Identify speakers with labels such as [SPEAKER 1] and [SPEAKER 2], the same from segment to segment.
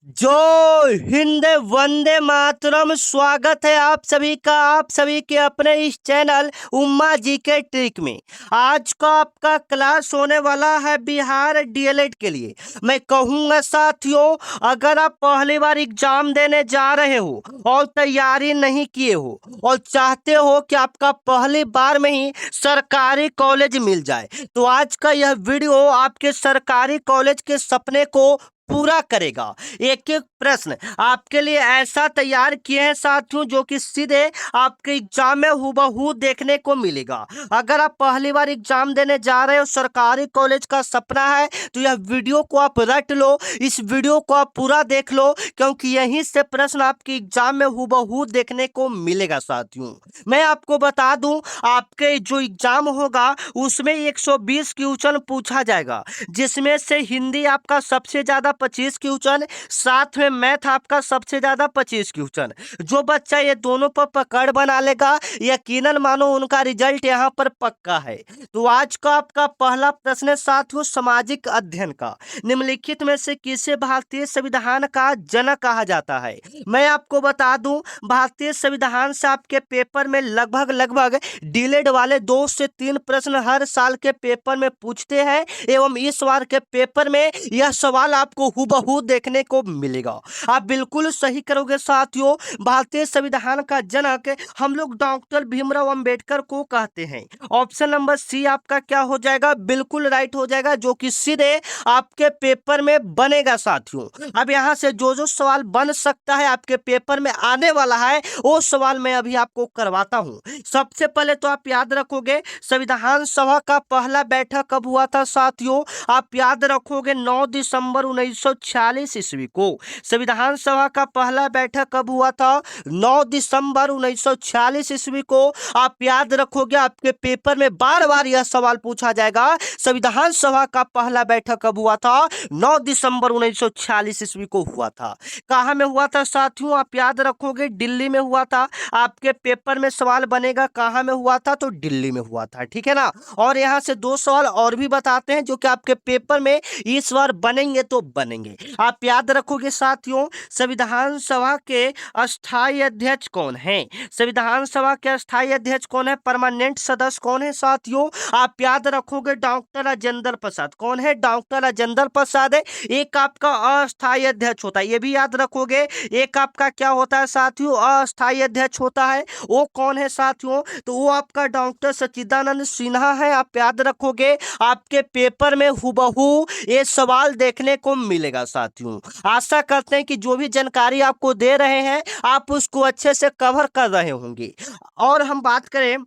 [SPEAKER 1] जय हिंद, वंदे मातरम। स्वागत है आप सभी के अपने इस चैनल उम्मा जी के ट्रिक में। आज का आपका क्लास होने वाला है बिहार डीएलएड के लिए। मैं कहूँगा साथियों, अगर आप पहली बार एग्जाम देने जा रहे हो और तैयारी नहीं किए हो और चाहते हो कि आपका पहली बार में ही सरकारी कॉलेज मिल जाए, तो आज का यह वीडियो आपके सरकारी कॉलेज के सपने को पूरा करेगा। एक एक प्रश्न आपके लिए ऐसा तैयार किए हैं साथियों, जो कि सीधे आपके एग्जाम में हूबहू देखने को मिलेगा। अगर आप पहली बार एग्जाम देने जा रहे हो, सरकारी कॉलेज का सपना है, तो यह वीडियो को आप रट लो, इस वीडियो को आप पूरा देख लो, क्योंकि यहीं से प्रश्न आपके एग्जाम में हूबहू देखने को मिलेगा साथियों। मैं आपको बता दूं, आपके जो एग्जाम होगा उसमें 120 क्वेश्चन पूछा जाएगा, जिसमें से हिंदी आपका सबसे ज्यादा 25 क्वेश्चन, साथ में मैथ आपका सबसे ज्यादा 25 क्वेश्चन। जो बच्चा ये दोनों पर पकड़ बना लेगा, यकीनन मानो उनका रिजल्ट यहाँ पर पक्का है। तो आज का आपका पहला प्रश्न है साथियों, सामाजिक अध्ययन का। निम्नलिखित में से किसे भारतीय संविधान का जनक कहा जाता है? मैं आपको बता दूं, भारतीय संविधान से आपके पेपर में लगभग डीलेड वाले 2 से 3 प्रश्न हर साल के पेपर में पूछते हैं, एवं इस बार के पेपर में यह सवाल आपको हूबहू देखने को मिलेगा। आप बिल्कुल सही करोगे साथियों। भारतीय संविधान का जनक हम लोग डॉक्टर भीमराव अंबेडकर को कहते हैं। ऑप्शन नंबर सी आपका क्या हो जाएगा? बिल्कुल राइट हो जाएगा, जो कि सीधे आपके पेपर में बनेगा साथियों। अब यहां से जो जो सवाल बन सकता है आपके पेपर में आने वाला है, वो सवाल मैं अभी आपको करवाता हूं। सबसे पहले तो आप याद रखोगे, संविधान सभा का पहला बैठक कब हुआ था साथियों? आप याद रखोगे 9 दिसंबर 1946 ईस्वी को। संविधान सभा का पहला बैठक कब हुआ था? 9 दिसंबर 1946 ईस्वी को। आप याद रखोगे, आपके पेपर में बार बार यह सवाल पूछा जाएगा, संविधान सभा का पहला बैठक कब हुआ था? 9 दिसंबर 1946 ईस्वी को हुआ था। कहाँ में हुआ था साथियों? आप याद रखोगे, दिल्ली में हुआ था। आपके पेपर में सवाल बनेगा कहाँ में हुआ था, तो दिल्ली में हुआ था, ठीक है ना। और यहाँ से 2 सवाल और भी बताते हैं, जो कि आपके पेपर में इस बार बनेंगे तो बनेंगे। आप याद रखोगे साथियों, संविधान सभा के अस्थायी अध्यक्ष कौन है? संविधान सभा के अस्थायी अध्यक्ष कौन है? परमानेंट सदस्य कौन है साथियों? आप याद रखोगे, डॉक्टर राजेंद्र प्रसाद। कौन है? डॉक्टर राजेंद्र प्रसाद है। एक आपका अस्थायी अध्यक्ष होता है, ये भी याद रखोगे। एक आपका क्या होता है साथियों? अस्थायी अध्यक्ष होता है। वो कौन है साथियों? तो वो आपका डॉक्टर सच्चिदानंद सिन्हा है। आप याद रखोगे, आपके पेपर में हूबहू ये सवाल देखने को मिलेगा साथियों। आशा करते हैं कि जो भी जानकारी आपको दे रहे हैं, आप उसको अच्छे से कवर कर रहे होंगे। और हम बात करें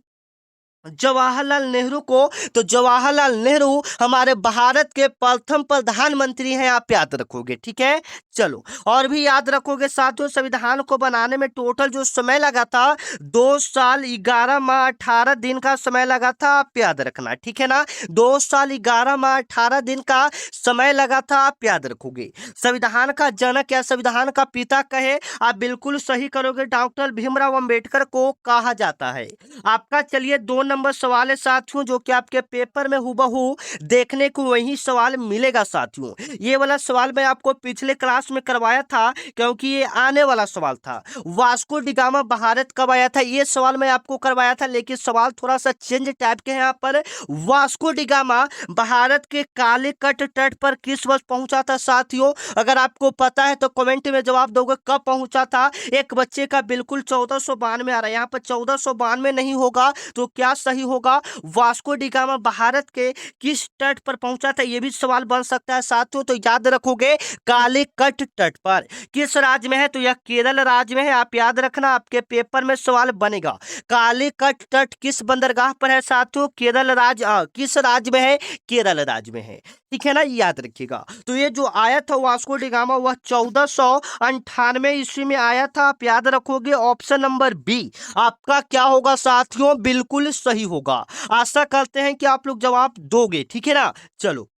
[SPEAKER 1] जवाहरलाल नेहरू को, तो जवाहरलाल नेहरू हमारे भारत के प्रथम प्रधानमंत्री हैं। आप याद रखोगे, ठीक है। चलो, और भी याद रखोगे साथियों, संविधान को बनाने में टोटल जो समय लगा था, 2 साल 11 माह 18 दिन का समय लगा था। आप याद रखना, ठीक है ना। 2 साल 11 माह 18 दिन का समय लगा था, आप याद रखोगे। संविधान का जनक या संविधान का पिता कहे, आप बिल्कुल सही करोगे, डॉक्टर भीमराव अंबेडकर को कहा जाता है। आपका चलिए 2 नंबर सवाल है साथियों, जो कि आपके पेपर में हूबहू देखने को वही सवाल मिलेगा साथियों। ये वाला सवाल मैं आपको पिछले क्लास में करवाया था, क्योंकि ये आने वाला सवाल था। वास्को डी गामा भारत कब आया था, ये सवाल मैं आपको करवाया था, लेकिन सवाल थोड़ा सा चेंज टाइप के हैं यहाँ पर। वास्को डी गामा भारत के काले कट तट पर किस वर्ष पहुंचा था साथियों? अगर आपको पता है तो कमेंट में जवाब दोगे कब पहुंचा था। एक बच्चे का बिल्कुल 1492 आ रहा है, यहाँ पर 1492 नहीं होगा, तो क्या सही होगा? वास्को डी गामा भारत के किस तट पर पहुंचा था, यह भी सवाल बन सकता है साथियों। तो याद रखोगे, काले कट तट पर। किस राज्य में है, तो यह केरल राज्य में है। आप याद रखना, आपके पेपर में सवाल बनेगा। काले कट तट किस बंदरगाह पर है साथियों? केरल राज्य। किस राज्य में है? केरल राज्य में है, ठीक है ना, याद रखिएगा। तो ये जो आया था वास्को डी गामा, वह 1498 ईस्वी में आया था। आप याद रखोगे, ऑप्शन नंबर बी आपका क्या होगा साथियों? बिल्कुल सही होगा। आशा करते हैं कि आप लोग जवाब दोगे, ठीक है ना। चलो,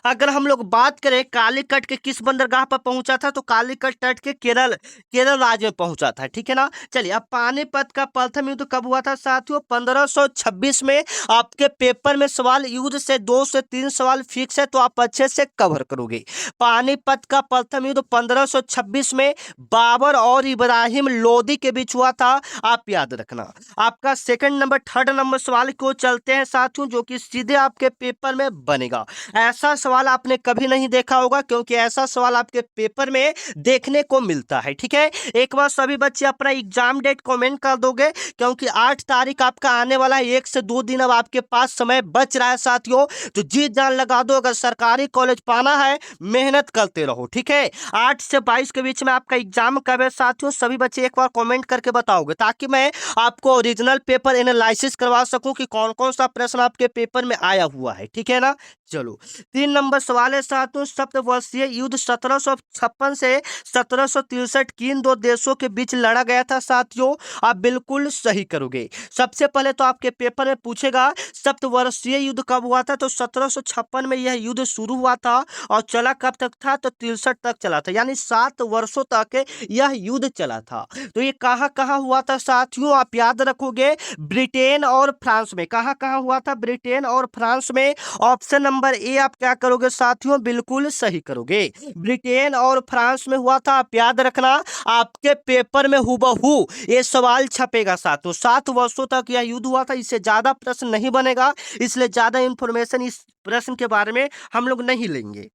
[SPEAKER 1] अगर हम लोग बात करें कालीकट के किस बंदरगाह पर पहुंचा था, तो कालीकट तट के केरल केरल राज्य में पहुंचा था। ठीक है ना। चलिए, अब पानीपत का प्रथम युद्ध कब हुआ था साथियों? 1526 में। आपके पेपर में सवाल युद्ध से 2 से 3 सवाल फिक्स है, तो आप अच्छे से कवर करोगे। पानीपत का प्रथम युद्ध 1526 में बाबर और इब्राहिम लोदी के बीच हुआ था, आप याद रखना। आपका सेकंड नंबर थर्ड नंबर सवाल को चलते हैं साथियों, जो कि सीधे आपके पेपर में बनेगा। ऐसा सवाल आपने कभी नहीं देखा होगा, क्योंकि ऐसा सवाल आपके पेपर में देखने को मिलता है। ठीक है। एक बार सभी बच्चे अपना एग्जाम डेट कमेंट कर दोगे, क्योंकि 8 तारीख आपका आने वाला है। 1 से 2 दिन अब आपके पास समय बच रहा है साथियों, तो जी जान लगा दो। अगर सरकारी कॉलेज पाना है, मेहनत करते रहो। ठीक है। 8 से 22 के बीच में आपका एग्जाम कब है साथियों? सभी बच्चे एक बार कमेंट करके बताओगे, ताकि मैं आपको ओरिजिनल पेपर एनालिसिस करवा सकूं कि कौन कौन सा प्रश्न आपके पेपर में आया हुआ है। ठीक है ना। चलो, 3 नंबर सवाल है साथियों, सप्तवर्षीय युद्ध 1756 से 1763 किन दो देशों के बीच लड़ा गया था साथियों? आप बिल्कुल सही करोगे। सबसे पहले तो आपके पेपर में पूछेगा सप्तवर्षीय युद्ध कब हुआ था, तो 1756 में यह युद्ध शुरू हुआ था और चला कब तक था, तो 63 तक चला था, यानी 7 वर्षों तक यह युद्ध चला था। तो ये कहाँ कहाँ हुआ था साथियों? आप याद रखोगे, ब्रिटेन और फ्रांस में। कहाँ कहाँ हुआ था? ब्रिटेन और फ्रांस में। ऑप्शन नंबर ए आप क्या करोगे साथियों? बिल्कुल सही करोगे। ब्रिटेन और फ्रांस में हुआ था, आप याद रखना। आपके पेपर में हूबहू ये सवाल छपेगा साथियों। 7 वर्षों तक यह युद्ध हुआ था, इससे ज्यादा प्रश्न नहीं बनेगा, इसलिए ज्यादा इंफॉर्मेशन इस प्रश्न के बारे में हम लोग नहीं लेंगे।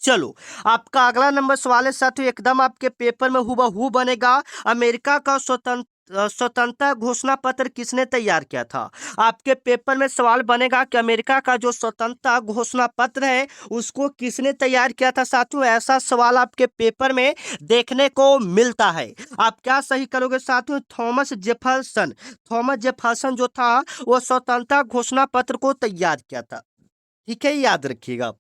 [SPEAKER 1] चलो, आपका अगला नंबर सवाल है साथियों, एकदम आपके पेपर में हूबहू बनेगा। अमेरिका का स्वतंत्रता घोषणा पत्र किसने तैयार किया था? आपके पेपर में सवाल बनेगा कि अमेरिका का जो स्वतंत्रता घोषणा पत्र है, उसको किसने तैयार किया था साथियों? ऐसा सवाल आपके पेपर में देखने को मिलता है। आप क्या सही करोगे साथियों? Thomas Jefferson. थॉमस जेफरसन जो था, वो स्वतंत्रता घोषणा पत्र को तैयार किया था। ठीक है, याद रखिएगा।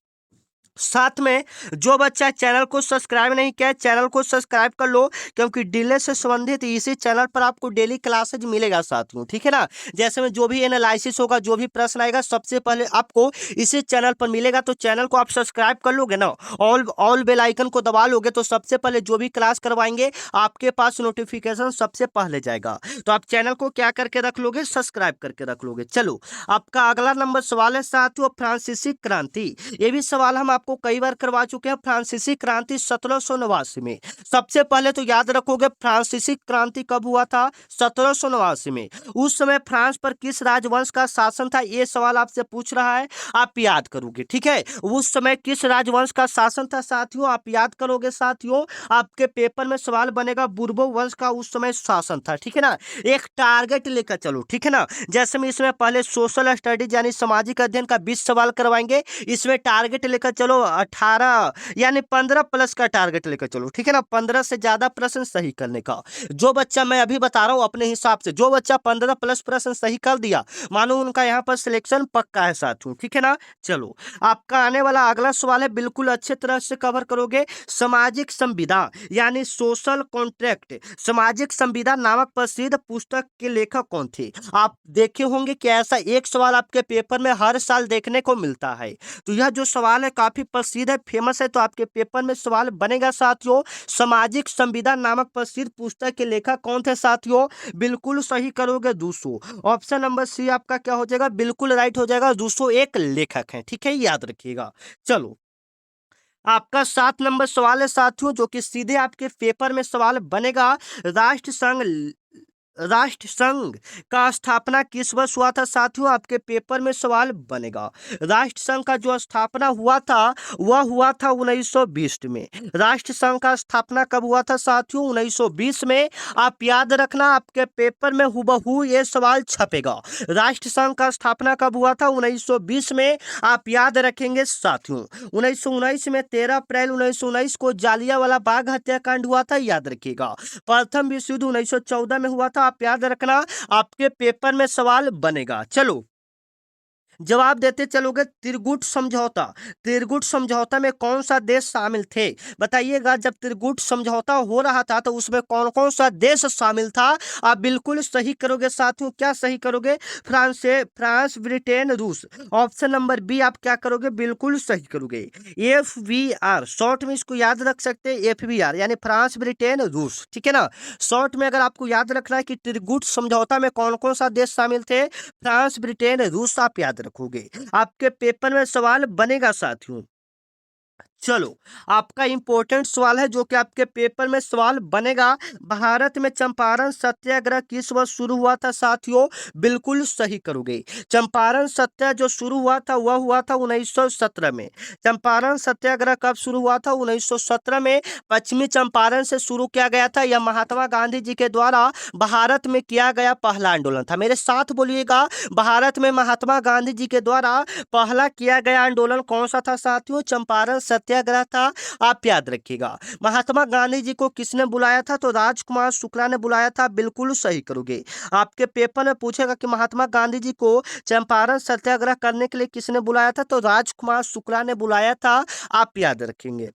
[SPEAKER 1] साथ में जो बच्चा चैनल को सब्सक्राइब नहीं किया है, चैनल को सब्सक्राइब कर लो, क्योंकि डीले से संबंधित इसी चैनल पर आपको डेली क्लासेज मिलेगा साथियों। ठीक है ना। जैसे में जो भी एनालिसिस होगा, जो भी प्रश्न आएगा, सबसे पहले आपको इसी चैनल पर मिलेगा। तो चैनल को आप सब्सक्राइब कर लोगे ना, ऑल बेल आइकन को दबा लोगे, तो सबसे पहले जो भी क्लास करवाएंगे आपके पास नोटिफिकेशन सबसे पहले जाएगा। तो आप चैनल को क्या करके रख लोगे? सब्सक्राइब करके रख लोगे। चलो, आपका अगला नंबर सवाल है साथियों, फ्रांसीसी क्रांति। ये भी सवाल हम आपको कई बार करवा चुके हैं। फ्रांसीसी क्रांति 1789 में। सबसे पहले तो याद रखोगे, फ्रांसीसी क्रांति कब हुआ था? 1789 में। उस समय फ्रांस पर किस राजवंश का शासन था? ये सवाल आपसे पूछ रहा है, आप याद करोगे। ठीक है। उस समय किस राजवंश का शासन था साथियों? आप याद करोगे साथियों। आपके पेपर में सवाल बनेगा, बुर्बो वंश का उस समय शासन था। ठीक है ना। एक टारगेट लेकर चलो। ठीक है ना। जैसे में इसमें पहले सोशल स्टडीज यानी सामाजिक अध्ययन का 20 सवाल करवाएंगे, इसमें टारगेट लेकर चलो 18 यानी 15 प्लस का टारगेट लेकर चलो। ठीक है ना। 15 से ज्यादा प्रश्न सही करने का। जो बच्चा, मैं अभी बता रहा हूं अपने हिसाब से, जो बच्चा 15 प्लस प्रश्न सही कर दिया, मानो उनका यहाँ पर सिलेक्शन पक्का है साथियों। ठीक है ना। चलो, आपका आने वाला अगला सवाल है, बिल्कुल अच्छे तरह से कवर करोगे। सामाजिक संविदा यानी सोशल कॉन्ट्रैक्ट, सामाजिक संविदा नामक प्रसिद्ध पुस्तक के लेखक कौन थे? आप देखे होंगे कि ऐसा एक सवाल आपके पेपर में हर साल देखने को मिलता है। तो यह जो सवाल है काफी प्रसिद्ध है, फेमस है, तो आपके पेपर में सवाल बनेगा साथियों, सामाजिक संविदा नामक प्रसिद्ध पुस्तक के लेखक कौन थे साथियों? बिल्कुल सही करोगे, रूसो। ऑप्शन नंबर सी आपका क्या हो जाएगा? बिल्कुल राइट हो जाएगा, रूसो एक लेखक है। ठीक है, याद रखिएगा। चलो, आपका 7 नंबर सवाल है साथियों, जो कि सीधे आपके पेपर में सवाल बनेगा। राष्ट्रसंघ का स्थापना किस वर्ष हुआ था साथियों? आपके पेपर में सवाल बनेगा। राष्ट्रसंघ का जो स्थापना हुआ था, वह हुआ था 1920 में। राष्ट्रसंघ का स्थापना कब हुआ था साथियों? 1920 में। आप याद रखना, आपके पेपर में हुबहू ये सवाल छपेगा। राष्ट्रसंघ का स्थापना कब हुआ था? 1920 में। आप याद रखेंगे साथियों। 1919 में 13 अप्रैल 1919 को जालियांवाला बाग हत्याकांड हुआ था, याद रखिएगा। प्रथम विश्व युद्ध 1914 में हुआ था, आप याद रखना, आपके पेपर में सवाल बनेगा। चलो, जवाब देते चलोगे त्रिगुट समझौता। त्रिगुट समझौता में कौन सा देश शामिल थे? बताइएगा, जब त्रिगुट समझौता हो रहा था तो उसमें कौन कौन सा देश शामिल था? आप बिल्कुल सही करोगे साथियों। क्या सही करोगे? फ्रांस, ब्रिटेन, रूस। ऑप्शन नंबर बी आप क्या करोगे? बिल्कुल सही करोगे। FVR शॉर्ट में इसको याद रख सकते हैं, FVR यानी फ्रांस, ब्रिटेन, रूस। ठीक है ना। शॉर्ट में अगर आपको याद रखना है कि त्रिगुट समझौता में कौन कौन सा देश शामिल थे, फ्रांस, ब्रिटेन, रूस, आप याद रखोगे। आपके पेपर में सवाल बनेगा साथियों। चलो, आपका इंपॉर्टेंट सवाल है जो कि आपके पेपर में सवाल बनेगा। भारत में चंपारण सत्याग्रह किस वर्ष शुरू हुआ था साथियों? बिल्कुल सही करोगे। चंपारण सत्याग्रह जो शुरू हुआ था वह हुआ था 1917 में। चंपारण सत्याग्रह कब शुरू हुआ था? 1917 में पश्चिमी चंपारण से शुरू किया गया था। यह महात्मा गांधी जी के द्वारा भारत में किया गया पहला आंदोलन था। मेरे साथ बोलिएगा, भारत में महात्मा गांधी जी के द्वारा पहला किया गया आंदोलन कौन सा था साथियों? चंपारण सत्याग्रह था। आप याद रखिएगा। महात्मा गांधी जी को किसने बुलाया था? तो राजकुमार शुक्ला ने बुलाया था। बिल्कुल सही करोगे। आपके पेपर में पूछेगा कि महात्मा गांधी जी को चंपारण सत्याग्रह करने के लिए किसने बुलाया था? तो राजकुमार शुक्ला ने बुलाया था। आप याद रखेंगे।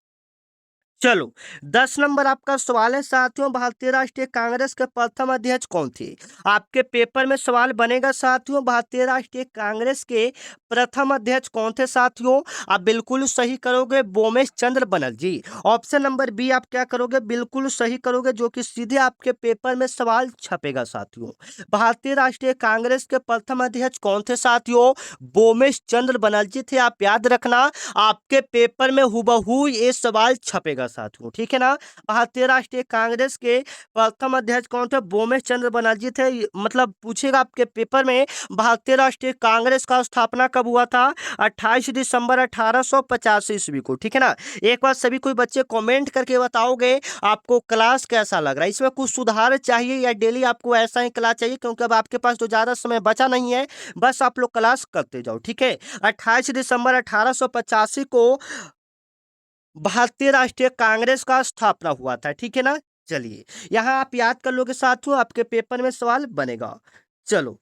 [SPEAKER 1] चलो, 10 नंबर आपका सवाल है साथियों, भारतीय राष्ट्रीय कांग्रेस के प्रथम अध्यक्ष कौन थे? आपके पेपर में सवाल बनेगा साथियों, भारतीय राष्ट्रीय कांग्रेस के प्रथम अध्यक्ष कौन थे साथियों? आप बिल्कुल सही करोगे, बोमेश चंद्र बनर्जी। ऑप्शन नंबर बी आप क्या करोगे? बिल्कुल सही करोगे, जो कि सीधे आपके पेपर में सवाल छपेगा साथियों। भारतीय राष्ट्रीय कांग्रेस के प्रथम अध्यक्ष कौन थे साथियों? बोमेश चंद्र बनर्जी थे। आप याद रखना, आपके पेपर में हुबहू ये सवाल छपेगा साथियों। ठीक है ना। भारतीय राष्ट्रीय कांग्रेस के प्रथम अध्यक्ष कौन थे? बोमेश चंद्र बनर्जी थे। मतलब पूछेगा आपके पेपर में, भारतीय राष्ट्रीय कांग्रेस का स्थापना कब हुआ था? 28 दिसंबर 1885 ईस्वी को। ठीक है ना। एक बार सभी कोई बच्चे कमेंट करके बताओगे आपको क्लास कैसा लग रहा है, इसमें कुछ सुधार चाहिए या डेली आपको ऐसा ही क्लास चाहिए? क्योंकि अब आपके पास तो ज्यादा समय बचा नहीं है, बस आप लोग क्लास करते जाओ। ठीक है। 28 दिसंबर 1885 को भारतीय राष्ट्रीय कांग्रेस का स्थापना हुआ था। ठीक है ना। चलिए, यहां आप याद कर लोगे साथियों, आपके पेपर में सवाल बनेगा। चलो,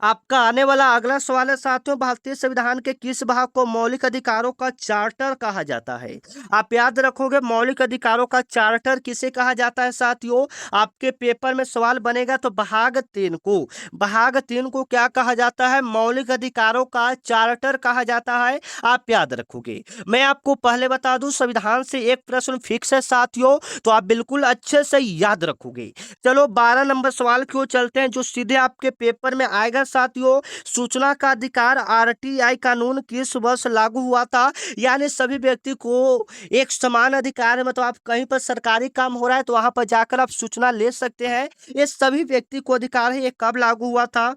[SPEAKER 1] आपका आने वाला अगला सवाल है साथियों, भारतीय संविधान के किस भाग को मौलिक अधिकारों का चार्टर कहा जाता है? आप याद रखोगे, मौलिक अधिकारों का चार्टर किसे कहा जाता है साथियों? आपके पेपर में सवाल बनेगा तो भाग 3 को। भाग 3 को क्या कहा जाता है? मौलिक अधिकारों का चार्टर कहा जाता है। आप याद रखोगे। मैं आपको पहले बता दूं, संविधान से एक प्रश्न फिक्स है साथियों, तो आप बिल्कुल अच्छे से याद रखोगे। चलो, 12 नंबर सवाल की ओर चलते हैं जो सीधे आपके पेपर में आएगा साथियों। सूचना का अधिकार RTI कानून किस वर्ष लागू हुआ था? यानी सभी व्यक्ति को एक समान अधिकार है, मतलब आप कहीं पर सरकारी काम हो रहा है तो वहां पर जाकर आप सूचना ले सकते हैं। ये सभी व्यक्ति को अधिकार है। ये कब लागू हुआ था?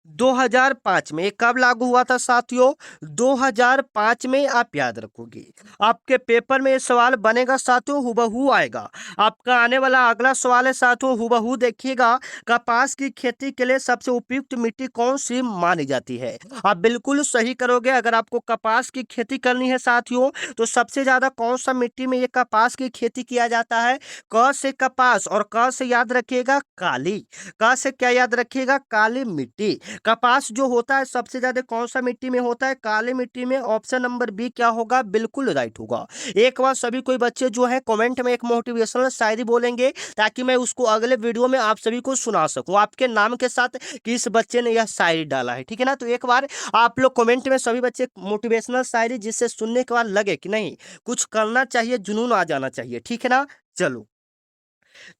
[SPEAKER 1] 2005 में। कब लागू हुआ था साथियों? 2005 में। आप याद रखोगे। आपके पेपर में ये सवाल बनेगा साथियों, हुबहू आएगा। आपका आने वाला अगला सवाल है साथियों, हुबहू देखिएगा, कपास की खेती के लिए सबसे उपयुक्त मिट्टी कौन सी मानी जाती है? आप बिल्कुल सही करोगे। अगर आपको कपास की खेती करनी है साथियों, तो सबसे ज्यादा कौन सा मिट्टी में ये कपास की खेती किया जाता है? क से कपास और क से याद रखिएगा काली। क से क्या याद रखिएगा? काली मिट्टी। कपास जो होता है सबसे ज्यादा कौन सा मिट्टी में होता है? काली मिट्टी में। ऑप्शन नंबर बी क्या होगा? बिल्कुल राइट होगा। एक बार सभी कोई बच्चे जो है कमेंट में एक मोटिवेशनल शायरी बोलेंगे, ताकि मैं उसको अगले वीडियो में आप सभी को सुना सकूं, आपके नाम के साथ किस बच्चे ने यह शायरी डाला है। ठीक है ना। तो एक बार आप लोग कमेंट में सभी बच्चे मोटिवेशनल शायरी, जिससे सुनने के बाद लगे कि नहीं कुछ करना चाहिए, जुनून आ जाना चाहिए। ठीक है ना। चलो,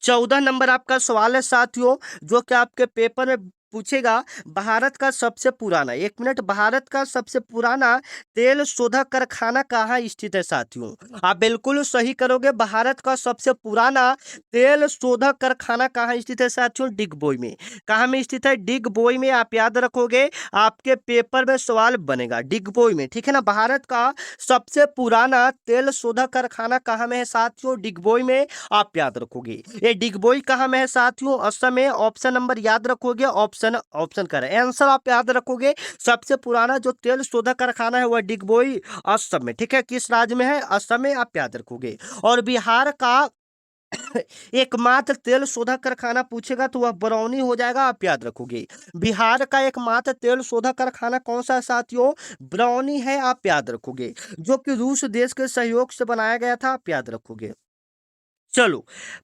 [SPEAKER 1] 14 नंबर आपका सवाल है साथियों, जो कि आपके पेपर में पूछेगा, भारत का सबसे पुराना, 1 मिनट, भारत का सबसे पुराना तेल शोधक कारखाना कहाँ स्थित है साथियों? आप बिल्कुल सही करोगे। भारत का सबसे पुराना तेल शोधक कारखाना कहाँ स्थित है साथियों? डिगबोई में। कहाँ में स्थित है? डिगबोई में। आप याद रखोगे, आपके पेपर में सवाल बनेगा डिगबोई में। ठीक है ना। भारत का सबसे पुराना तेल शोधक कारखाना कहाँ में है साथियों? डिगबोई में। आप याद रखोगे। ये डिगबोई कहाँ में है साथियों? असम में। ऑप्शन नंबर याद रखोगे, ऑप्शन ऑप्शन का आंसर आप याद रखोगे। सबसे पुराना जो तेल शोधक कारखाना है वह डिगबोई असम में। ठीक है। किस राज्य में है? असम में। आप याद रखोगे। और बिहार का एकमात्र तेल शोधक कारखाना पूछेगा तो वह बरौनी हो जाएगा, आप याद रखोगे। बिहार का एकमात्र तेल शोधक कारखाना कौन सा है साथियों? बरौनी है, आप याद रखोगे, जो कि रूस देश के सहयोग से बनाया गया था, आप याद रखोगे। चलो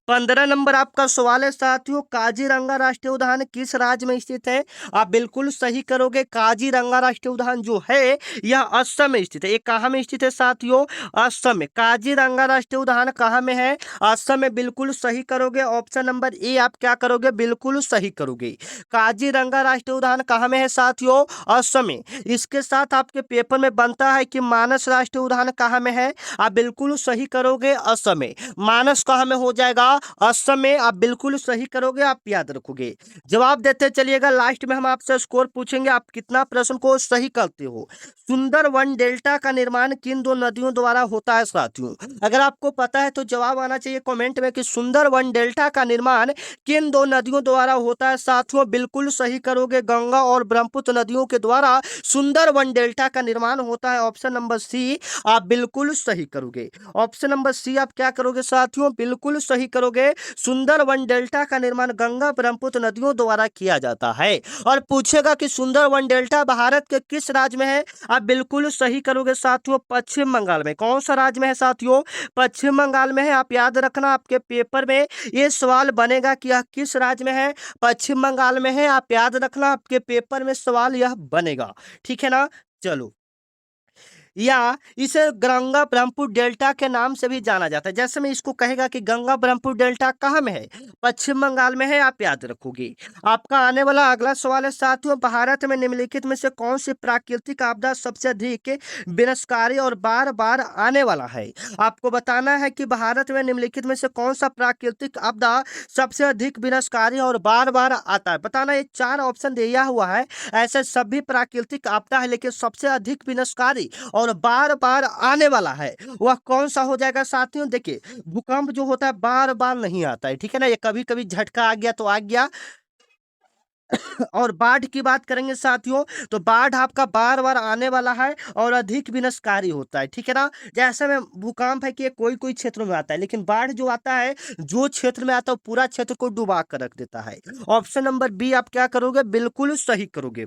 [SPEAKER 1] 15 नंबर आपका सवाल है साथियों, काजीरंगा राष्ट्रीय उद्यान किस राज्य में स्थित है? आप बिल्कुल सही करोगे। काजीरंगा राष्ट्रीय उद्यान जो है यह असम में स्थित है। ये कहाँ में स्थित है साथियों? असम में। काजीरंगा राष्ट्रीय उद्यान कहाँ में है? असम में। बिल्कुल सही करोगे। ऑप्शन नंबर ए आप क्या करोगे? बिल्कुल सही करोगे। काजीरंगा राष्ट्रीय उद्यान कहाँ में है साथियों? असम में। इसके साथ आपके पेपर में बनता है कि मानस राष्ट्रीय उद्यान कहाँ में है? आप बिल्कुल सही करोगे, असम में। मानस कहाँ में हो जाएगा? असम में। आप बिल्कुल सही करोगे, आप याद रखोगे। जवाब देते चलिएगा, लास्ट में हम आपसे स्कोर पूछेंगे, आप कितना प्रश्न को सही करते हो। सुंदरवन डेल्टा का निर्माण किन दो नदियों द्वारा होता है साथियों? अगर आपको पता है तो जवाब आना चाहिए कमेंट में कि सुंदरवन डेल्टा का निर्माण किन दो नदियों द्वारा होता है साथियों? बिल्कुल सही करोगे, गंगा और ब्रह्मपुत्र नदियों के द्वारा सुंदरवन डेल्टा का निर्माण होता है। ऑप्शन नंबर सी आप बिल्कुल सही करोगे। ऑप्शन नंबर सी आप क्या करोगे साथियों? बिल्कुल सही करोगे। सुंदरवन डेल्टा का निर्माण गंगा ब्रह्मपुत्र नदियों द्वारा किया जाता है। और पूछेगा कि सुंदरवन डेल्टा भारत के किस राज्य में है? आप बिल्कुल सही करोगे साथियों, पश्चिम बंगाल में। कौन सा राज्य में है साथियों? पश्चिम बंगाल में है। आप याद रखना, आपके पेपर में ये सवाल बनेगा कि यह किस राज्य में है? पश्चिम बंगाल में है। आप याद रखना, आपके पेपर में सवाल यह बनेगा, ठीक है ना। चलो, या इसे गंगा ब्रह्मपुत्र डेल्टा के नाम से भी जाना जाता है। जैसे मैं इसको कहेगा कि गंगा ब्रह्मपुत्र डेल्टा कहाँ में है? पश्चिम बंगाल में है, आप याद रखोगे। आपका आने वाला अगला सवाल है साथियों, भारत में निम्नलिखित में से कौन सी प्राकृतिक आपदा सबसे अधिक विनाशकारी और बार बार आने वाला है? आपको बताना है कि भारत में निम्नलिखित में से कौन सा प्राकृतिक आपदा सबसे अधिक विनाशकारी और बार बार आता है। बताना, ये 4 ऑप्शन दिया हुआ है। ऐसे सभी प्राकृतिक आपदा है, लेकिन सबसे अधिक विनाशकारी और बार बार आने वाला है वह कौन सा हो जाएगा साथियों? देखिए, भूकंप जो होता है बार बार नहीं आता है, ठीक है ना। ये कभी कभी झटका आ गया तो आ गया। और बाढ़ की बात करेंगे साथियों, तो बाढ़ आपका बार बार आने वाला है और अधिक विनाशकारी होता है, ठीक है ना। जैसे में भूकंप है कि ये कोई कोई क्षेत्रों में आता है, लेकिन बाढ़ जो आता है जो क्षेत्र में आता है पूरा क्षेत्र को डुबा कर रख देता है। ऑप्शन नंबर बी आप क्या करोगे? बिल्कुल सही करोगे।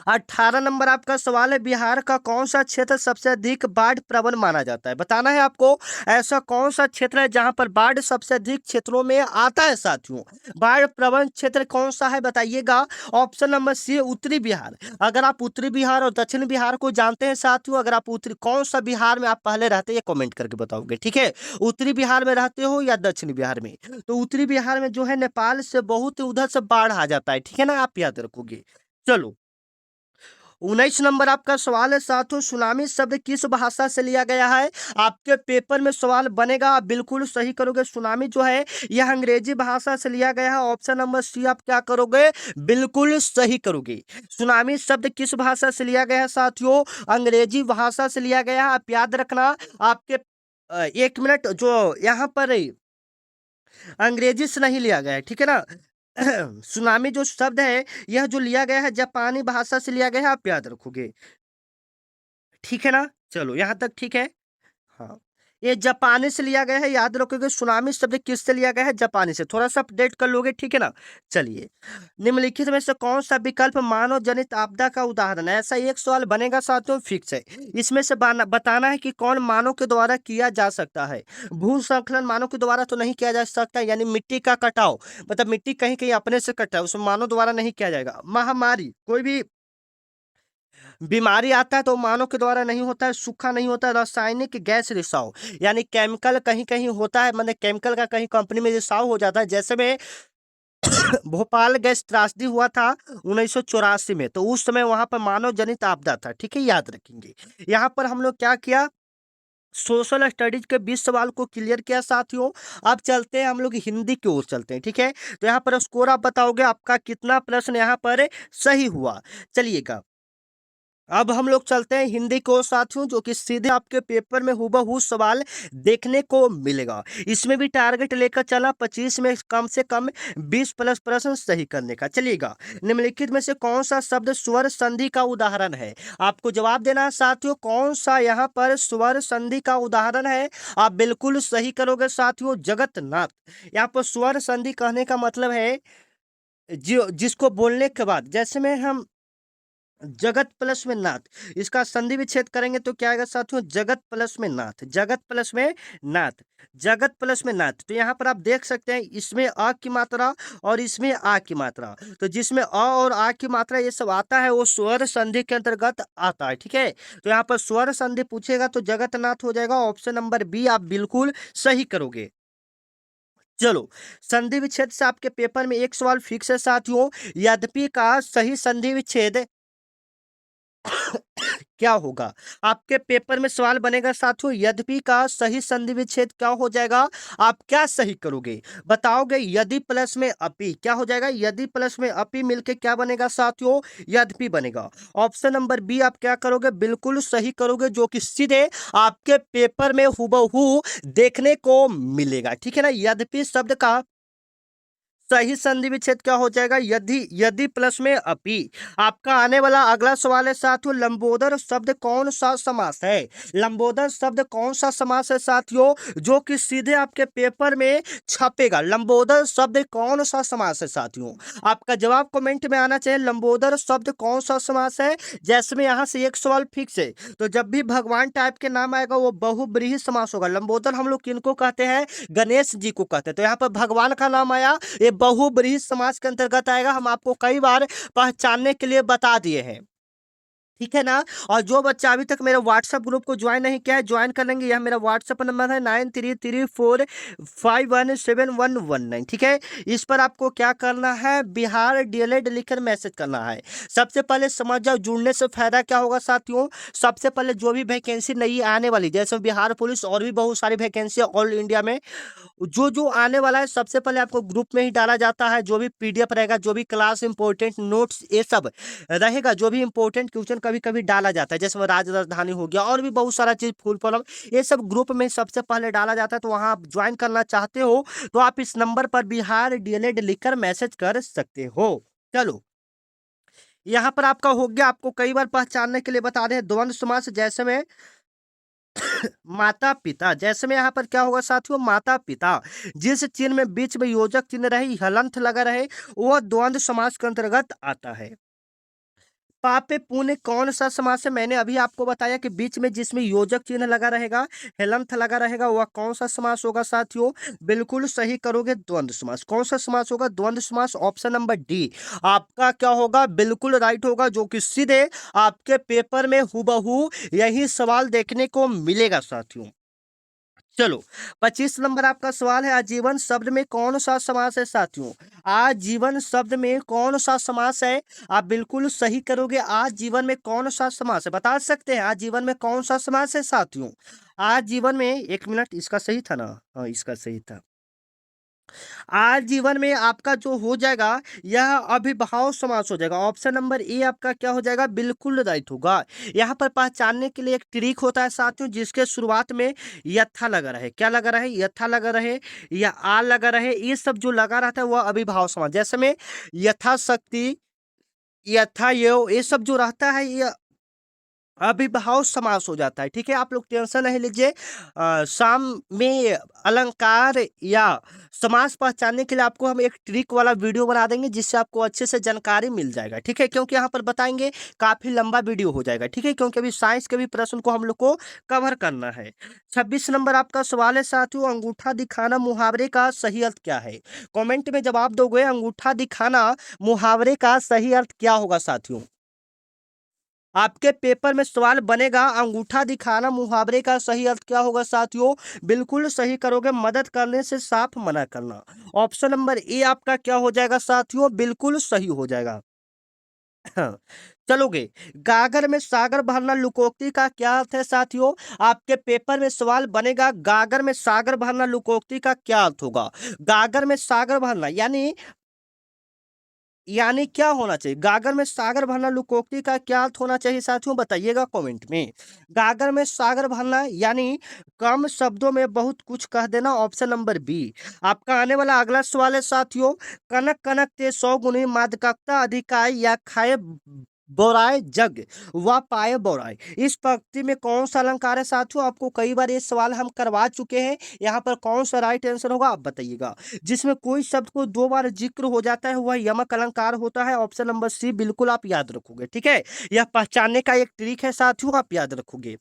[SPEAKER 1] 18 नंबर आपका सवाल है, बिहार का कौन सा क्षेत्र सबसे अधिक बाढ़ प्रवण माना जाता है? बताना है आपको, ऐसा कौन सा क्षेत्र है जहां पर बाढ़ सबसे अधिक क्षेत्रों में आता है साथियों? बाढ़ प्रवण क्षेत्र कौन सा है बताइएगा। ऑप्शन नंबर सी उत्तरी बिहार। अगर आप उत्तरी बिहार और दक्षिण बिहार को जानते हैं साथियों, अगर आप उत्तरी कौन सा बिहार में आप पहले रहते हैं ये कमेंट करके बताओगे, ठीक है। उत्तरी बिहार में रहते हो या दक्षिण बिहार में? तो उत्तरी बिहार में जो है नेपाल से बहुत उधर से बाढ़ आ जाता है, ठीक है ना, आप याद रखोगे। चलो, 19 नंबर आपका सवाल है साथियों, सुनामी शब्द किस भाषा से लिया गया है? आपके पेपर में सवाल बनेगा, आप बिल्कुल सही करोगे। सुनामी जो है यह अंग्रेजी भाषा से लिया गया है। ऑप्शन नंबर सी आप क्या करोगे? बिल्कुल सही करोगे। सुनामी शब्द किस भाषा से लिया गया है साथियों? अंग्रेजी भाषा से लिया गया है, आप याद रखना। आपके 1 मिनट, जो यहाँ पर अंग्रेजी से नहीं लिया गया है, ठीक है ना। सुनामी जो शब्द है यह जो लिया गया है जापानी भाषा से लिया गया है, आप याद रखोगे, ठीक है ना। चलो यहाँ तक ठीक है। हाँ, ये जापानी से लिया गया है, याद रखोगे। सुनामी शब्द किससे लिया गया है? जापानी से। थोड़ा सा अपडेट कर लोगे, ठीक है ना। चलिए, निम्नलिखित में से कौन सा विकल्प मानव जनित आपदा का उदाहरण है? ऐसा एक सवाल बनेगा साथियों, फिक्स है। इसमें से बताना है कि कौन मानव के द्वारा किया जा सकता है। भूस्खलन मानव के द्वारा तो नहीं किया जा सकता, यानी मिट्टी का कटाव, मतलब मिट्टी कहीं कहीं अपने से कटा है, उसमें मानव द्वारा नहीं किया जाएगा। महामारी, कोई भी बीमारी आता है तो मानव के द्वारा नहीं होता है, सूखा नहीं होता है। रासायनिक गैस रिसाव, यानी केमिकल कहीं कहीं होता है, मतलब केमिकल का कहीं कंपनी में रिसाव हो जाता है। जैसे में भोपाल गैस त्रासदी हुआ था 1984 में, तो उस समय वहां पर मानव जनित आपदा था, ठीक है, याद रखेंगे। यहाँ पर हम लोग क्या किया, सोशल स्टडीज के 20 सवाल को क्लियर किया साथियों। अब चलते हैं हम लोग हिंदी की ओर चलते हैं, ठीक है। तो यहाँ पर स्कोर आप बताओगे आपका कितना प्रश्न यहाँ पर सही हुआ। चलिएगा, अब हम लोग चलते हैं हिंदी को साथियों, जो कि सीधे आपके पेपर में हूबहू सवाल देखने को मिलेगा। इसमें भी टारगेट लेकर चला 25 में कम से कम 20 प्लस प्रश्न सही करने का। चलिएगा, निम्नलिखित में से कौन सा शब्द स्वर संधि का उदाहरण है? आपको जवाब देना है साथियों, कौन सा यहाँ पर स्वर संधि का उदाहरण है। आप बिल्कुल सही करोगे साथियों, जगतनाथ। यहाँ पर स्वर संधि कहने का मतलब है जो जिसको बोलने के बाद, जैसे में हम जगत प्लस में नाथ, इसका संधि विच्छेद करेंगे तो क्या आएगा साथियों, जगत प्लस में नाथ, जगत प्लस में नाथ, जगत प्लस में नाथ। तो यहाँ पर आप देख सकते हैं इसमें अ की मात्रा और इसमें आ की मात्रा, तो जिसमें अ और आ की मात्रा ये सब आता है वो स्वर संधि के अंतर्गत आता है। ठीक है, तो यहाँ पर स्वर संधि पूछेगा तो जगतनाथ हो जाएगा। ऑप्शन नंबर बी आप बिल्कुल सही करोगे। चलो, संधि विच्छेद से आपके पेपर में एक सवाल फिक्स है साथियों, यद्यपि का सही संधि विच्छेद क्या होगा? आपके पेपर में सवाल बनेगा साथियों, यद्यपि का सही संधि विच्छेद क्या हो जाएगा? आप क्या सही करोगे? बताओगे यदि प्लस में अपि क्या हो जाएगा? यदि प्लस में अपि मिलके क्या बनेगा साथियों? यद्यपि बनेगा। ऑप्शन नंबर बी आप क्या करोगे? बिल्कुल सही करोगे, जो कि सीधे आपके पेपर में हूबहू देखने को मिलेगा। ठीक है ना, यद्यपि शब्द का सही संधि विच्छेद क्या हो जाएगा? यदि, यदि प्लस में अपि। आपका आने वाला अगला सवाल है साथियों, लंबोदर शब्द कौन सा समास है? लंबोदर शब्द कौन सा समास है साथियों, जो कि सीधे आपके पेपर में छपेगा? लंबोदर शब्द कौन सा समास है साथियों? आपका जवाब कमेंट में आना चाहिए, लंबोदर शब्द कौन सा समास है। जैसे में यहाँ से एक सवाल फिक्स है, तो जब भी भगवान टाइप के नाम आएगा वो बहुब्रीहि समास होगा। लंबोदर हम लोग किनको कहते हैं? गणेश जी को कहते हैं। तो यहाँ पर भगवान का नाम आया, ये बहुब्रीहि समास के अंतर्गत आएगा। हम आपको कई बार पहचानने के लिए बता दिए हैं। ठीक है ना, और जो बच्चा अभी तक मेरे व्हाट्सएप ग्रुप को ज्वाइन नहीं किया है, ज्वाइन कर लेंगे। यह मेरा व्हाट्सएप नंबर है 9334517119। ठीक है, इस पर आपको क्या करना है, बिहार डीएलएड लिखकर मैसेज करना है। सबसे पहले समझ जाओ जुड़ने से फायदा क्या होगा साथियों। सबसे पहले जो भी वैकेंसी नई आने वाली, जैसे बिहार पुलिस और भी बहुत सारी वैकेंसी ऑल इंडिया में जो जो आने वाला है, सबसे पहले आपको ग्रुप में ही डाला जाता है। जो भी पीडीएफ रहेगा, जो भी क्लास इंपॉर्टेंट नोट्स ये सब रहेगा, जो भी इंपॉर्टेंट क्वेश्चन कभी कभी डाला जाता है, जैसे वो राज राजधानी हो गया और भी बहुत सारा चीज, फुल फॉर्म, ये सब ग्रुप में सबसे पहले डाला जाता है। तो वहां आप ज्वाइन करना चाहते हो तो आप इस नंबर पर बिहार डीएलएड लिखकर मैसेज कर सकते हो। चलो, यहाँ पर आपका हो गया। आपको कई बार पहचानने के लिए बता दें, द्वंद्व समास जैसे में माता पिता, जैसे में यहाँ पर क्या होगा साथियों, माता पिता, जिस चिन्ह में बीच में योजक चिन्ह रहे, हलंत लगा रहे, वह द्वंद्व समास के अंतर्गत आता है। पापे पुण्य कौन सा समास है? मैंने अभी आपको बताया कि बीच में जिसमें योजक चिन्ह लगा रहेगा, हलंत लगा रहेगा, वह कौन सा समास होगा साथियों? बिल्कुल सही करोगे, द्वंद्व समास। कौन सा समास होगा? द्वंद्व समास। ऑप्शन नंबर डी आपका क्या होगा? बिल्कुल राइट होगा, जो कि सीधे आपके पेपर में हूबहू यही सवाल देखने को मिलेगा साथियों। चलो, 25 नंबर आपका सवाल है, आजीवन शब्द में कौन सा समास है साथियों? आजीवन शब्द में कौन सा समास है? आप बिल्कुल सही करोगे। आजीवन में कौन सा समास है, बता सकते हैं आजीवन में कौन सा समास है साथियों? आजीवन में, एक मिनट, इसका सही था ना? हाँ, इसका सही था। आजीवन में आपका जो हो जाएगा, यह अभिभाव समास हो जाएगा। ऑप्शन नंबर ए आपका क्या हो जाएगा? बिल्कुल राइट होगा। यहाँ पर पहचानने के लिए एक ट्रिक होता है साथियों, जिसके शुरुआत में यथा लगा रहे, क्या लगा रहे? यथा लगा रहे या आ लगा रहे, ये सब जो लगा रहता है वह अभिभाव समास। जैसे में यथाशक्ति, यथा ये सब जो रहता है, ये अभिभाव समास हो जाता है। ठीक है, आप लोग टेंशन नहीं लीजिए। शाम में अलंकार या समास पहचानने के लिए आपको हम एक ट्रिक वाला वीडियो बना देंगे, जिससे आपको अच्छे से जानकारी मिल जाएगा। ठीक है, क्योंकि यहाँ पर बताएंगे काफी लंबा वीडियो हो जाएगा। ठीक है, क्योंकि अभी साइंस के भी प्रश्न को हम लोग को कवर करना है। 26 नंबर आपका सवाल है साथियों, अंगूठा दिखाना मुहावरे का सही अर्थ क्या है? कॉमेंट में जवाब दोगे, अंगूठा दिखाना मुहावरे का सही अर्थ क्या होगा साथियों? आपके पेपर में सवाल बनेगा, अंगूठा दिखाना मुहावरे का सही अर्थ क्या होगा साथियों? बिल्कुल सही करोगे, मदद करने से साफ मना करना। ऑप्शन नंबर ए आपका क्या हो जाएगा साथियों? बिल्कुल सही हो जाएगा। हाँ, चलोगे, गागर में सागर भरना लुकोक्ति का क्या अर्थ है साथियों? आपके पेपर में सवाल बनेगा, गागर में सागर भरना लुकोक्ति का क्या अर्थ होगा? गागर में सागर भरना यानी यानी क्या होना चाहिए? गागर में सागर भरना लुकोक्ति का क्या अर्थ होना चाहिए साथियों? बताइएगा कमेंट में। गागर में सागर भरना यानी कम शब्दों में बहुत कुछ कह देना, ऑप्शन नंबर बी। आपका आने वाला अगला सवाल है साथियों, कनक कनक ते 100 गुनी मादकता अधिकाय या खाए बोराए जग व पाए बोराए। इस पंक्ति में कौन सा अलंकार है साथियों? आपको कई बार ये सवाल हम करवा चुके हैं। यहाँ पर कौन सा राइट आंसर होगा आप बताइएगा। जिसमें कोई शब्द को 2 बार जिक्र हो जाता है वह यमक अलंकार होता है, ऑप्शन नंबर सी बिल्कुल आप याद रखोगे। ठीक है, यह पहचानने का एक ट्रिक है साथियों, आप याद रखोगे।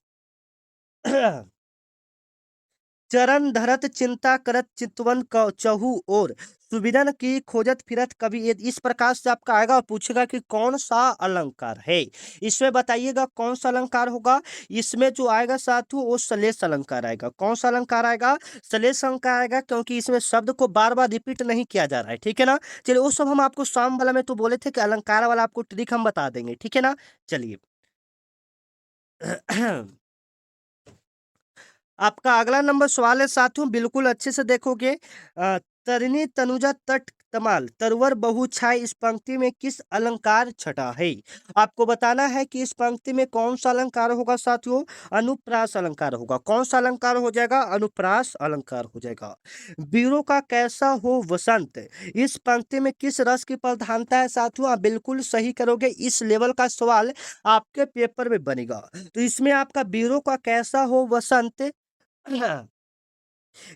[SPEAKER 1] चरण धरत चिंता करत चितवन चहु और सुबिरन की खोजत फिरत कवि। ये इस प्रकार से आपका आएगा और पूछेगा कि कौन सा अलंकार है। इसमें बताइएगा कौन सा अलंकार होगा। इसमें जो आएगा साथियों वो सलेश अलंकार आएगा। कौन सा अलंकार आएगा? सलेश अलंकार आएगा, क्योंकि इसमें शब्द को बार बार रिपीट नहीं किया जा रहा है। ठीक है ना। चलिए, वो सब हम आपको शाम वाला में तो बोले थे कि अलंकार वाला आपको ट्रिक हम बता देंगे। ठीक है ना। चलिए। आपका अगला नंबर सवाल है साथियों, बिल्कुल अच्छे से देखोगे। तरिणी तनुजा तट तमाल तरवर बहु छाय इस पंक्ति में किस अलंकार छटा है? आपको बताना है कि इस पंक्ति में कौन सा अलंकार होगा साथियों? अनुप्रास अलंकार होगा। कौन सा अलंकार हो जाएगा? अनुप्रास अलंकार हो जाएगा। वीरों का कैसा हो वसंत इस पंक्ति में किस रस की प्रधानता है साथियों? आप बिल्कुल सही करोगे, इस लेवल का सवाल आपके पेपर में बनेगा। तो इसमें आपका वीरों का कैसा हो वसंत, हाँ,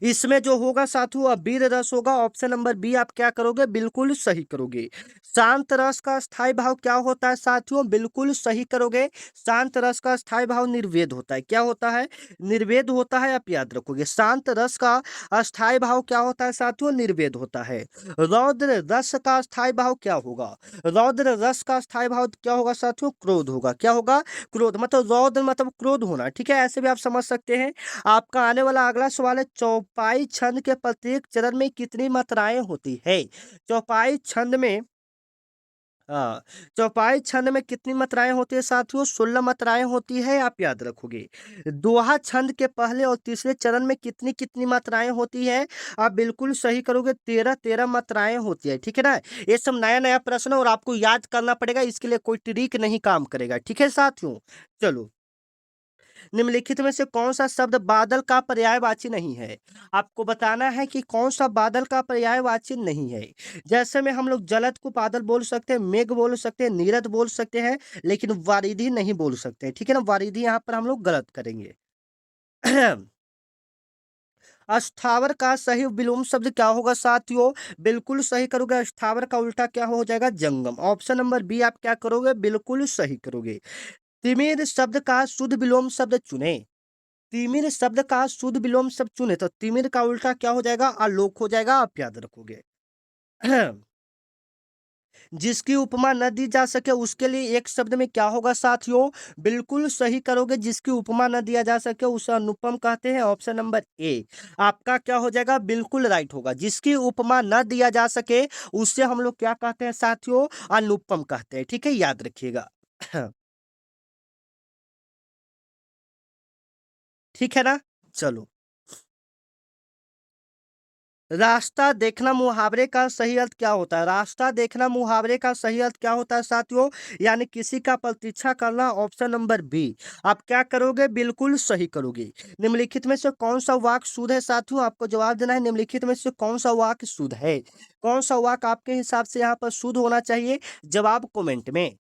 [SPEAKER 1] इसमें जो होगा साथियों अब वीर रस होगा, ऑप्शन नंबर बी आप क्या करोगे? बिल्कुल सही करोगे। शांत रस का स्थायी भाव क्या होता है साथियों? बिल्कुल सही करोगे। शांत रस का स्थायी भाव निर्वेद होता है। क्या होता है? निर्वेद होता है, आप याद रखोगे। शांत रस का अस्थायी भाव क्या होता है साथियों? निर्वेद होता है। रौद्र रस का स्थायी भाव क्या होगा? रौद्र रस का स्थायी भाव क्या होगा साथियों? क्रोध होगा। क्या होगा? क्रोध, मतलब रौद्र मतलब क्रोध होना। ठीक है, ऐसे भी आप समझ सकते हैं। आपका आने वाला अगला सवाल है, चौपाई छंद के प्रत्येक चरण में कितनी मात्राएं होती है? चौपाई छंद में, हाँ, चौपाई छंद में कितनी मात्राएं होती है साथियों? 16 मात्राएं होती है, आप याद रखोगे। दोहा छंद के पहले और तीसरे चरण में कितनी कितनी मात्राएं होती है? आप बिल्कुल सही करोगे, 13 मात्राएं होती है। ठीक है ना। ये सब नया नया प्रश्न है और आपको याद करना पड़ेगा, इसके लिए कोई ट्रिक नहीं काम करेगा। ठीक है साथियों। चलो, निम्नलिखित में से कौन सा शब्द बादल का पर्यायवाची नहीं है? आपको बताना है कि कौन सा बादल का पर्यायवाची नहीं है। जैसे में हम लोग जलद को बादल बोल सकते हैं, मेघ बोल सकते हैं, नीरद बोल सकते हैं, लेकिन वारिधि नहीं बोल सकते। ठीक है ना, वारिधि यहाँ पर हम लोग गलत करेंगे। अस्थावर का सही विलोम शब्द क्या होगा साथियों? बिल्कुल सही करोगे। अस्थावर का उल्टा क्या हो जाएगा? जंगम। ऑप्शन नंबर बी आप क्या करोगे? बिल्कुल सही करोगे। तिमिर शब्द का शुद्ध विलोम शब्द चुने। तिमिर शब्द का शुद्ध विलोम शब्द चुने तो तिमिर का उल्टा क्या हो जाएगा? आलोक हो जाएगा, आप याद रखोगे। जिसकी उपमा न दी जा सके उसके लिए एक शब्द में क्या होगा साथियों? बिल्कुल सही करोगे। जिसकी उपमा न दिया जा सके उसे अनुपम कहते हैं, ऑप्शन नंबर ए आपका क्या हो जाएगा? बिल्कुल राइट होगा। जिसकी उपमा न दिया जा सके उससे हम लोग क्या कहते हैं साथियों? अनुपम कहते हैं। ठीक है, याद रखिएगा। ठीक है ना। चलो, रास्ता देखना मुहावरे का सही अर्थ क्या होता है? रास्ता देखना मुहावरे का सही अर्थ क्या होता है साथियों? यानी किसी का प्रतीक्षा करना, ऑप्शन नंबर बी आप क्या करोगे? बिल्कुल सही करोगे। निम्नलिखित में से कौन सा वाक्य शुद्ध है साथियों? आपको जवाब देना है। निम्नलिखित में से कौन सा वाक्य शुद्ध है? कौन सा वाक्य आपके हिसाब से यहाँ पर शुद्ध होना चाहिए? जवाब कमेंट में।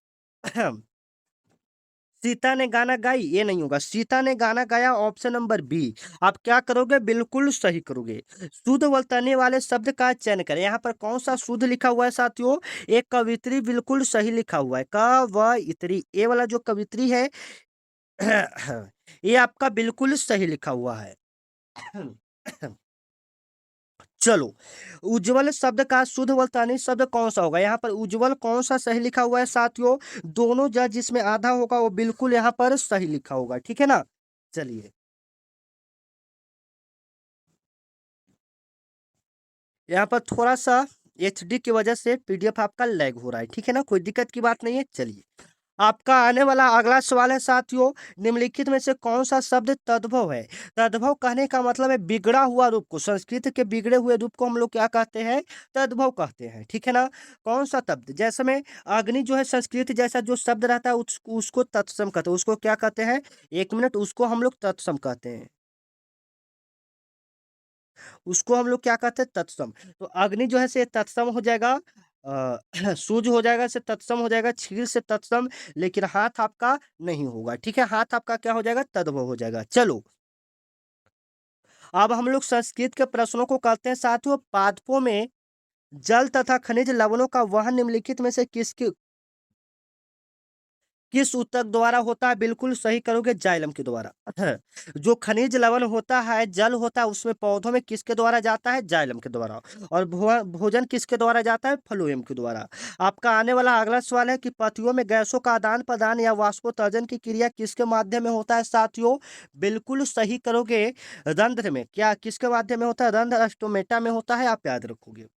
[SPEAKER 1] सीता ने गाना गाई, ये नहीं होगा। सीता ने गाना गाया, ऑप्शन नंबर बी आप क्या करोगे? बिल्कुल सही करोगे। शुद्ध वर्तने वाले शब्द का चयन करें। यहाँ पर कौन सा शुद्ध लिखा हुआ है साथियों? एक कवित्री बिल्कुल सही लिखा हुआ है, क व इत्री। ये वाला जो कवित्री है ये आपका बिल्कुल सही लिखा हुआ है। चलो, उज्ज्वल शब्द का शुद्ध वर्तनी शब्द कौन सा होगा? यहाँ पर उज्ज्वल कौन सा सही लिखा हुआ है साथियों? दोनों जगह जिसमें आधा होगा वो बिल्कुल यहाँ पर सही लिखा होगा। ठीक है ना। चलिए, यहाँ पर थोड़ा सा एचडी की वजह से पीडीएफ आपका लैग हो रहा है। ठीक है ना, कोई दिक्कत की बात नहीं है। चलिए, आपका आने वाला अगला सवाल है साथियों, निम्नलिखित में से कौन सा शब्द तद्भव है? तद्भव कहने का मतलब है बिगड़ा हुआ रूप को, संस्कृत के बिगड़े हुए रूप को हम लोग क्या कहते हैं? तद्भव कहते हैं, ठीक है ना? कौन सा शब्द? जैसे में अग्नि जो है संस्कृत जैसा जो शब्द रहता है उसको तत्सम कहते हैं, उसको क्या कहते हैं? एक मिनट, उसको हम लोग तत्सम कहते हैं। उसको हम लोग क्या कहते हैं? तत्सम। तो अग्नि जो है से तत्सम हो जाएगा, सूर्य हो जाएगा से तत्सम हो जाएगा, क्षीर से तत्सम, लेकिन हाथ आपका नहीं होगा, ठीक है? हाथ आपका क्या हो जाएगा? तद्भव हो जाएगा। चलो, अब हम लोग संस्कृत के प्रश्नों को करते हैं साथियों। पादपों में जल तथा खनिज लवणों का वहन निम्नलिखित में से किस ऊतक द्वारा होता है? बिल्कुल सही करोगे, जाइलम के द्वारा। जो खनिज लवण होता है, जल होता है, उसमें पौधों में किसके द्वारा जाता है? जाइलम के द्वारा। और भोजन किसके द्वारा जाता है? फ्लोएम के द्वारा। आपका आने वाला अगला सवाल है कि पत्तियों में गैसों का आदान प्रदान या वाष्पोत्सर्जन की क्रिया किसके माध्यम में होता है साथियों? बिल्कुल सही करोगे, रंध्र में। क्या किसके माध्यम में होता है? रंध्र स्टोमेटा में होता है, आप याद रखोगे।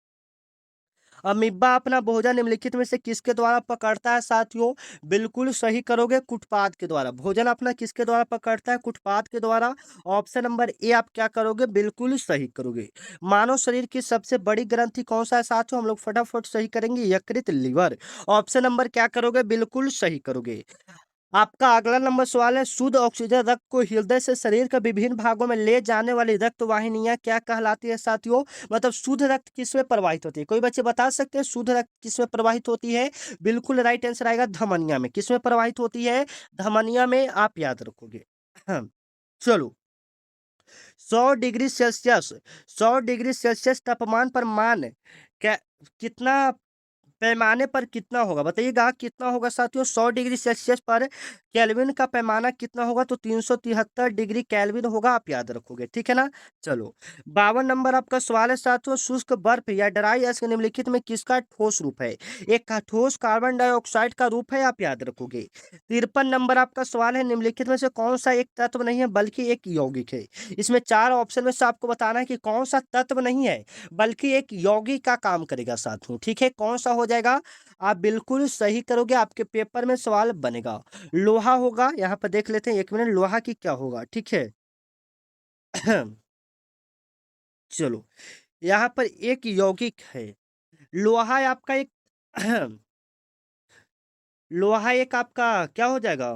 [SPEAKER 1] अमीबा अपना भोजन निम्नलिखित में से किसके द्वारा पकड़ता है साथियों? बिल्कुल सही करोगे, कुटपाद के द्वारा। भोजन अपना किसके द्वारा पकड़ता है? कुटपाद के द्वारा। ऑप्शन नंबर ए आप क्या करोगे? बिल्कुल सही करोगे। मानव शरीर की सबसे बड़ी ग्रंथि कौन सा है साथियों? हम लोग फटाफट सही करेंगे, यकृत, लिवर। ऑप्शन नंबर क्या करोगे? बिल्कुल सही करोगे। आपका अगला नंबर सवाल है, शुद्ध ऑक्सीजन रक्त को हृदय से शरीर के विभिन्न भागों में ले जाने वाली रक्त वाहिनियां क्या कहलाती है साथियों? मतलब शुद्ध रक्त किसमें प्रवाहित होती है? कोई बच्चे बता सकते हैं शुद्ध रक्त किसमें प्रवाहित होती है? बिल्कुल राइट आंसर आएगा, धमनिया में। किसमें प्रवाहित होती है? धमनिया में, आप याद रखोगे। चलो, 100 डिग्री सेल्सियस, 100 डिग्री सेल्सियस तापमान पर मान क्या, कितना पैमाने पर कितना होगा? बताइएगा कितना होगा साथियों? 100 डिग्री सेल्सियस पर केल्विन का पैमाना कितना होगा? तो 373 डिग्री केल्विन होगा, आप याद रखोगे, ठीक है ना? चलो, 52 नंबर आपका सवाल है साथियों, शुष्क बर्फ या ड्राई आइस निम्नलिखित में किसका ठोस रूप है? एक का ठोस कार्बन डाइऑक्साइड का रूप है, आप याद रखोगे। 53 नंबर आपका सवाल है, निम्नलिखित में से कौन सा एक तत्व नहीं है बल्कि एक यौगिक है? इसमें चार ऑप्शन में से आपको बताना है कि कौन सा तत्व नहीं है बल्कि एक यौगिक का काम करेगा साथियों, ठीक है? कौन सा हो जाएगा? आप बिल्कुल सही करोगे, आपके पेपर में सवाल बनेगा। लोहा होगा, यहाँ पर देख लेते हैं, एक मिनट, लोहा की क्या होगा, ठीक है? चलो, यहाँ पर एक यौगिक है। लोहा आपका एक लोहा एक आपका क्या हो जाएगा?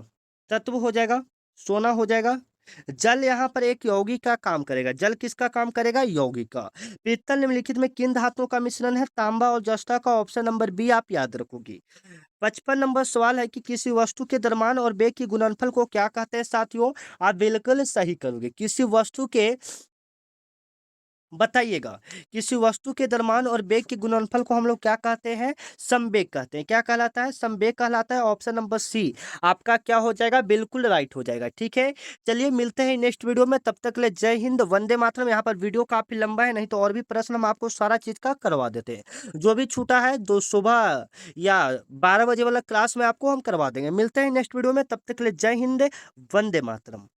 [SPEAKER 1] तत्व हो जाएगा, सोना हो जाएगा। जल यहाँ पर एक यौगिक का काम करेगा। जल किसका काम करेगा? यौगिक का। पीतल निम्नलिखित में किन धातुओं का मिश्रण है? तांबा और जस्ता का। ऑप्शन नंबर बी आप याद रखोगे। 55 नंबर सवाल है कि किसी वस्तु के द्रव्यमान और वेग की गुणनफल को क्या कहते हैं साथियों? आप बिल्कुल सही करोगे। किसी वस्तु के, बताइएगा, किसी वस्तु के द्रव्यमान और वेग के गुणनफल को हम लोग क्या कहते हैं? संवेग कहते हैं। क्या कहलाता है? संवेग कहलाता है। ऑप्शन नंबर सी आपका क्या हो जाएगा? बिल्कुल राइट हो जाएगा, ठीक है? चलिए, मिलते हैं नेक्स्ट वीडियो में, तब तक के लिए जय हिंद, वंदे मातरम। यहाँ पर वीडियो काफी लंबा है, नहीं तो और भी प्रश्न हम आपको सारा चीज का करवा देते हैं। जो भी छूटा है जो सुबह या 12 बजे वाला क्लास में आपको हम करवा देंगे। मिलते हैं नेक्स्ट वीडियो में, तब तक के लिए जय हिंद, वंदे मातरम।